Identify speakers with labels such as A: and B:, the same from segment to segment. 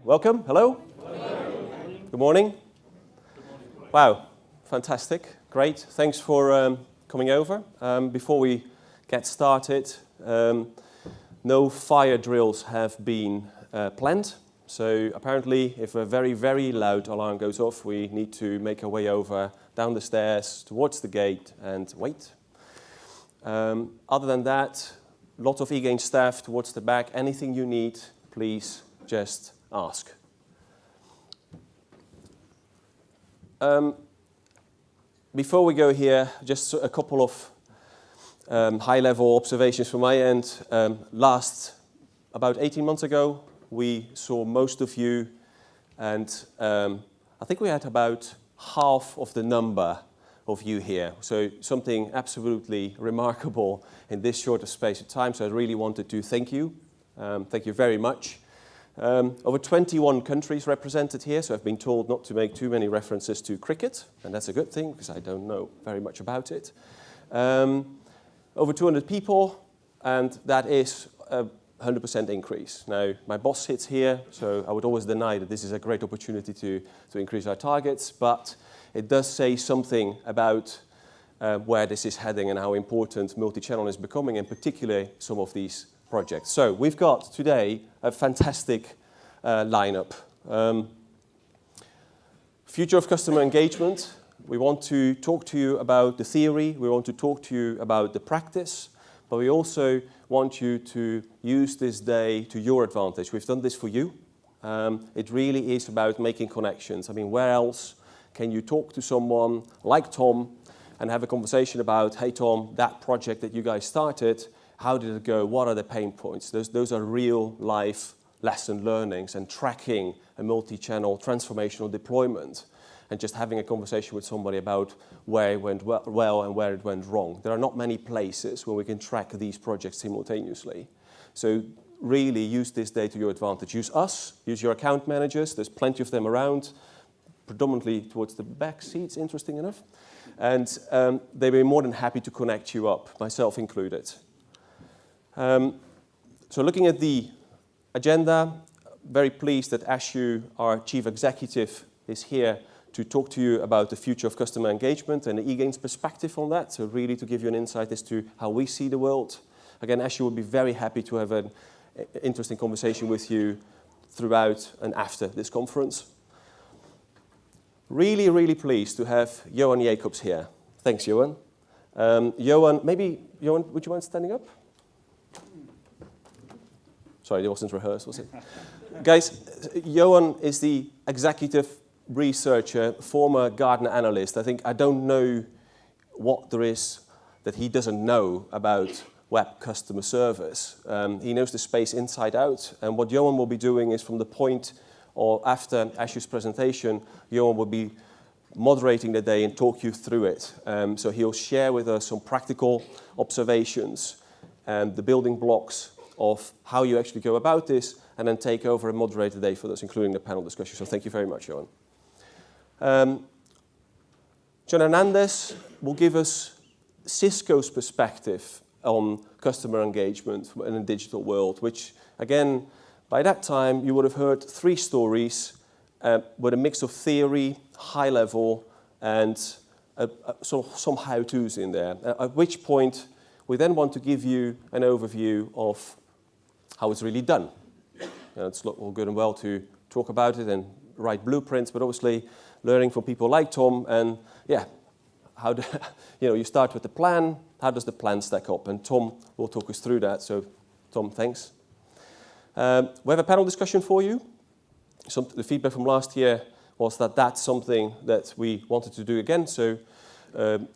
A: Welcome. Hello. Hello. Good morning. Wow, fantastic. Great. Thanks for coming over. Before we get started, no fire drills have been planned. So apparently, if a very, very loud alarm goes off, we need to make our way over, down the stairs, towards the gate, and wait. Other than that, lots of eGain staff towards the back. Anything you need, please just ask. Before we go here, just a couple of high-level observations from my end. About 18 months ago, we saw most of you, and I think we had about half of the number of you here. So something absolutely remarkable in this short a space of time. So I really wanted to thank you. Thank you very much. Over 21 countries represented here, so I've been told not to make too many references to cricket, and that's a good thing because I don't know very much about it. Over 200 people, and that is a 100% increase. Now, my boss sits here, so I would always deny that this is a great opportunity to increase our targets, but it does say something about where this is heading and how important multi-channel is becoming, and particularly some of these projects. So we've got today a fantastic lineup. Future of customer engagement. We want to talk to you about the theory. We want to talk to you about the practice. But we also want you to use this day to your advantage. We've done this for you. It really is about making connections. I mean, where else can you talk to someone like Tom and have a conversation about, hey, Tom, that project that you guys started, how did it go? What are the pain points? Those are real life lesson learnings, and tracking a multi-channel transformational deployment and just having a conversation with somebody about where it went well and where it went wrong. There are not many places where we can track these projects simultaneously. So really use this day to your advantage. Use us, use your account managers. There's plenty of them around, predominantly towards the back seats, interesting enough. And they'll be more than happy to connect you up, myself included. So looking at the agenda, very pleased that Ashu, our Chief Executive, is here to talk to you about the future of customer engagement and eGain's perspective on that, so really to give you an insight as to how we see the world. Again, Ashu will be very happy to have an interesting conversation with you throughout and after this conference. Really, really pleased to have Johan Jacobs here. Thanks, Johan. Johan, would you mind standing up? Sorry, it wasn't rehearsed, was it? Guys, Johan is the executive researcher, former Gartner analyst. I don't know what there is that he doesn't know about web customer service. He knows the space inside out. And what Johan will be doing is, from the point or after Ashu's presentation, Johan will be moderating the day and talk you through it. So he'll share with us some practical observations and the building blocks of how you actually go about this, and then take over and moderate the day for us, including the panel discussion. So thank you very much, Johan. John Hernandez will give us Cisco's perspective on customer engagement in a digital world, which, again, by that time, you would have heard 3 stories with a mix of theory, high level, and some how-tos in there, at which point we then want to give you an overview of how it's really done. It's all good and well to talk about it and write blueprints, but obviously learning from people like Tom, and you start with the plan. How does the plan stack up? And Tom will talk us through that. So, Tom, thanks. We have a panel discussion for you. The feedback from last year was that that's something that we wanted to do again. So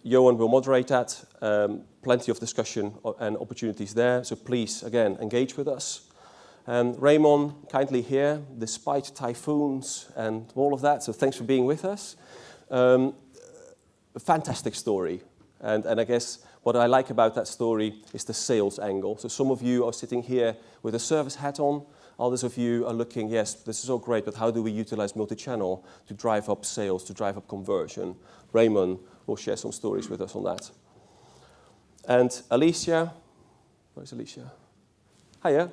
A: Johan will moderate that. Plenty of discussion and opportunities there. So please, again, engage with us. Raymond, kindly here, despite typhoons and all of that. So thanks for being with us. A fantastic story. And I guess what I like about that story is the sales angle. So some of you are sitting here with a service hat on. Others of you are looking, yes, this is all great, but how do we utilize multi-channel to drive up sales, to drive up conversion? Raymond will share some stories with us on that. And Alicia, where's Alicia? Hiya.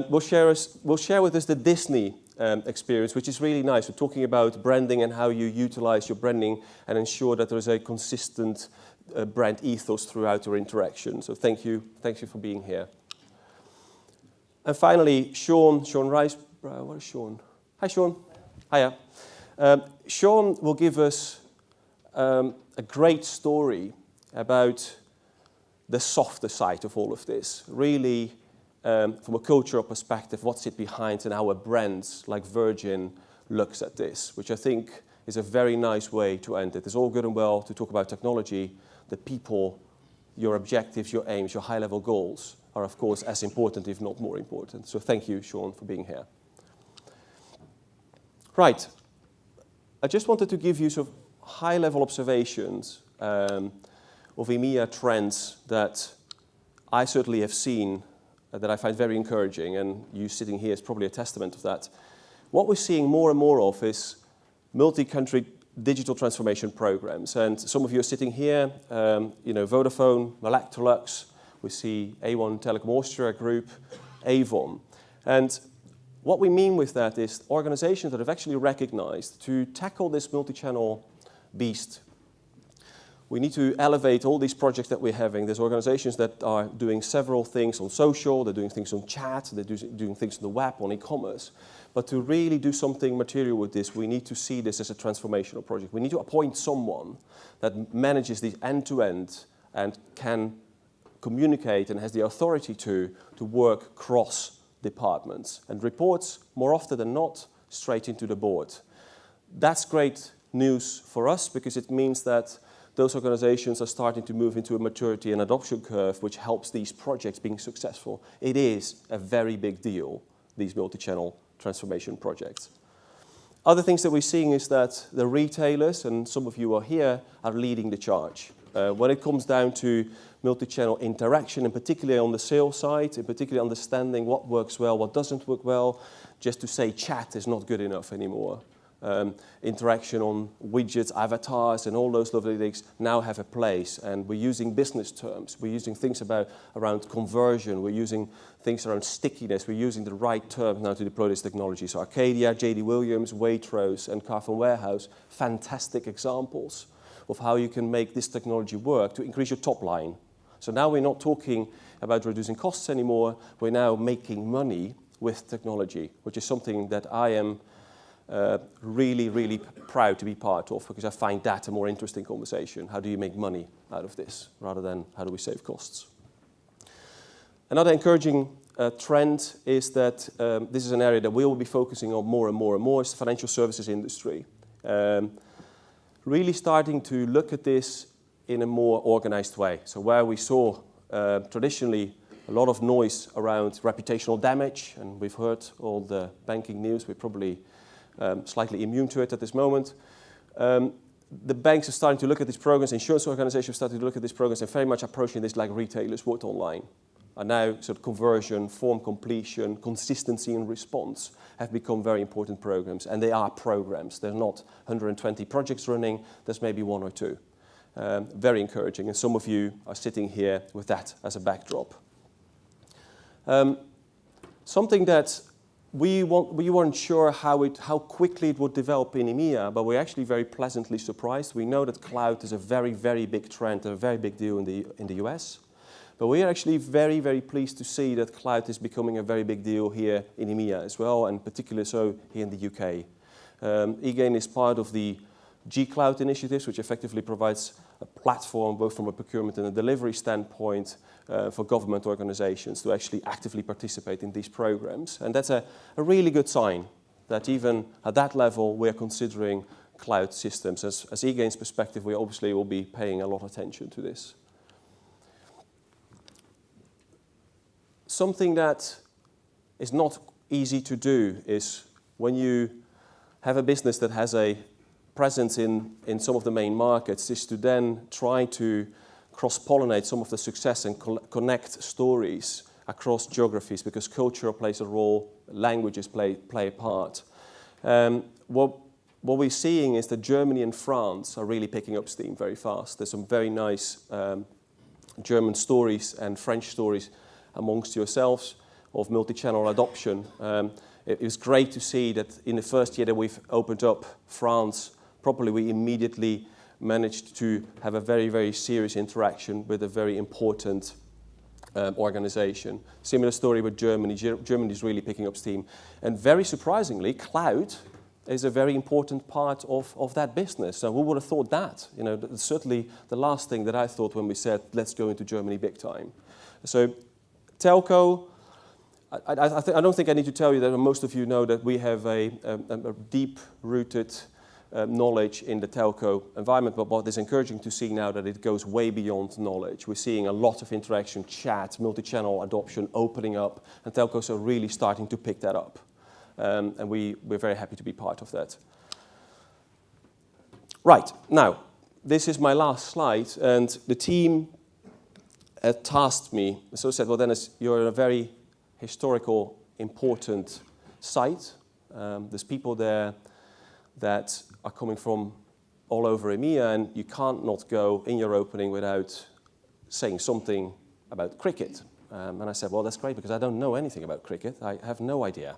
A: Will share with us the Disney experience, which is really nice. We're talking about branding and how you utilize your branding and ensure that there is a consistent brand ethos throughout your interaction. So thank you for being here. And finally, Sean Rice. What is Sean? Hi, Sean. Hiya. Sean will give us a great story about the softer side of all of this. Really, from a cultural perspective, what's it behind and how a brand like Virgin looks at this, which I think is a very nice way to end it. It's all good and well to talk about technology. The people, your objectives, your aims, your high-level goals are, of course, as important, if not more important. So thank you, Sean, for being here. Right. I just wanted to give you sort of high-level observations of EMEA trends that I certainly have seen that I find very encouraging, and you sitting here is probably a testament of that. What we're seeing more and more of is multi-country digital transformation programs, and some of you are sitting here, Vodafone, Electrolux, we see A1 Telecom Austria Group, Avon. And what we mean with that is organizations that have actually recognized to tackle this multi-channel beast, we need to elevate all these projects that we're having. There's organizations that are doing several things on social, they're doing things on chat, they're doing things on the web, on e-commerce. But to really do something material with this, we need to see this as a transformational project. We need to appoint someone that manages these end-to-end and can communicate and has the authority to work cross departments and reports more often than not straight into the board. That's great news for us because it means that those organizations are starting to move into a maturity and adoption curve which helps these projects being successful. It is a very big deal, these multi-channel transformation projects. Other things that we're seeing is that the retailers, and some of you are here, are leading the charge. When it comes down to multi-channel interaction, and particularly on the sales side, and particularly understanding what works well, what doesn't work well, just to say chat is not good enough anymore. Interaction on widgets, avatars, and all those lovely things now have a place. And we're using business terms. We're using things around conversion. We're using things around stickiness. We're using the right terms now to deploy this technology. So Arcadia, JD Williams, Waitrose, and Carphone Warehouse, fantastic examples of how you can make this technology work to increase your top line. So now we're not talking about reducing costs anymore. We're now making money with technology, which is something that I am really, really proud to be part of because I find that a more interesting conversation. How do you make money out of this rather than how do we save costs? Another encouraging trend is that this is an area that we will be focusing on more and more and more is the financial services industry. Really starting to look at this in a more organized way. So where we saw traditionally a lot of noise around reputational damage, and we've heard all the banking news, we're probably slightly immune to it at this moment. The banks are starting to look at these programs, insurance organizations are starting to look at these programs and very much approaching this like retailers would online. And now sort of conversion, form completion, consistency in response have become very important programs. And they are programs. They're not 120 projects running, there's maybe one or two. Very encouraging, and some of you are sitting here with that as a backdrop. Something that we weren't sure how quickly it would develop in EMEA, but we're actually very pleasantly surprised. We know that cloud is a very, very big trend, a very big deal in the US. But we are actually very, very pleased to see that cloud is becoming a very big deal here in EMEA as well, and particularly so here in the UK. eGain is part of the G-Cloud initiatives, which effectively provides a platform both from a procurement and a delivery standpoint for government organizations to actually actively participate in these programs. And that's a really good sign that even at that level we're considering cloud systems. As eGain's perspective, we obviously will be paying a lot of attention to this. Something that is not easy to do is when you have a business that has a presence in some of the main markets, is to then try to cross-pollinate some of the success and connect stories across geographies because culture plays a role, languages play a part. What we're seeing is that Germany and France are really picking up steam very fast. There's some very nice German stories and French stories amongst yourselves of multi-channel adoption. it was great to see that in the first year that we've opened up France properly, we immediately managed to have a very, very serious interaction with a very important organization. Similar story with Germany. Germany is really picking up steam. And very surprisingly, cloud is a very important part of that business. So who would have thought that? You know, that's certainly the last thing that I thought when we said, let's go into Germany big time. So telco, I don't think I need to tell you that most of you know that we have a deep-rooted knowledge in the telco environment, but what is encouraging to see now that it goes way beyond knowledge. We're seeing a lot of interaction, chat, multi-channel adoption opening up, and telcos are really starting to pick that up. And we're very happy to be part of that. Right, now, this is my last slide, and the team tasked me, so said, well, Dennis, you're in a very historical, important site. There's people there that are coming from all over EMEA, and you can't not go in your opening without saying something about cricket. And I said, well, that's great, because I don't know anything about cricket. I have no idea.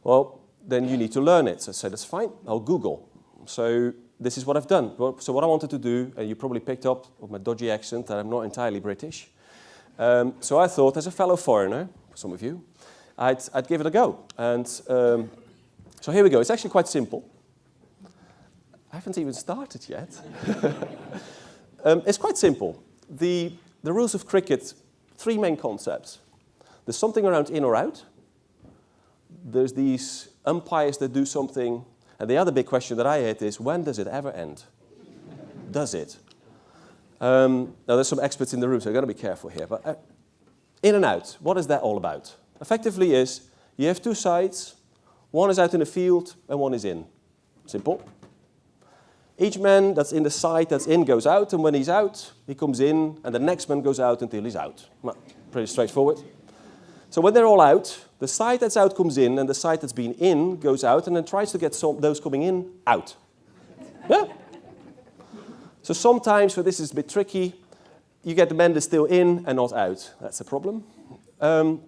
A: Well, then you need to learn it. So I said, that's fine, I'll Google. So this is what I've done. So what I wanted to do, and you probably picked up with my dodgy accent that I'm not entirely British. So I thought, as a fellow foreigner, some of you, I'd give it a go. And so here we go. It's actually quite simple. I haven't even started yet. It's quite simple. The rules of cricket, 3 main concepts. There's something around in or out. There's these umpires that do something. And the other big question that I had is, when does it ever end? Does it? Now, there's some experts in the room, so I've got to be careful here. But in and out, what is that all about? Effectively is, you have 2 sides. One is out in the field, and one is in. Simple. Each man that's in the side that's in goes out, and when he's out, he comes in, and the next man goes out until he's out. Well, pretty straightforward. So when they're all out, the side that's out comes in, and the side that's been in goes out, and then tries to get those coming in out. Yeah? So sometimes, this is a bit tricky, you get the man that's still in and not out. That's a problem. And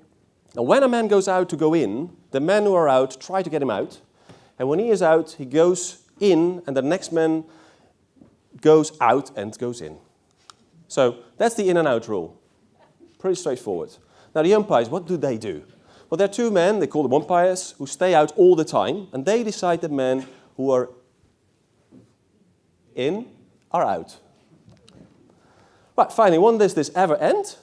A: when a man goes out to go in, the men who are out try to get him out. And when he is out, he goes in, and the next man goes out and goes in. So that's the in and out rule. Pretty straightforward. Now the umpires, what do? Well, there are 2 men, they call them umpires, who stay out all the time, and they decide the men who are in are out. Right, finally, when does this ever end?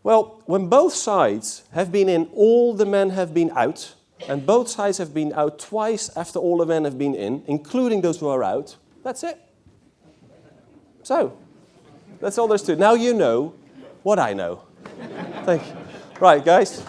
A: Well, when both sides have been in, all the men have been out, and both sides have been out twice after all the men have been in, including those who are out, that's it. So, that's all there is to it. Now you know what I know. Thank you. Right, guys.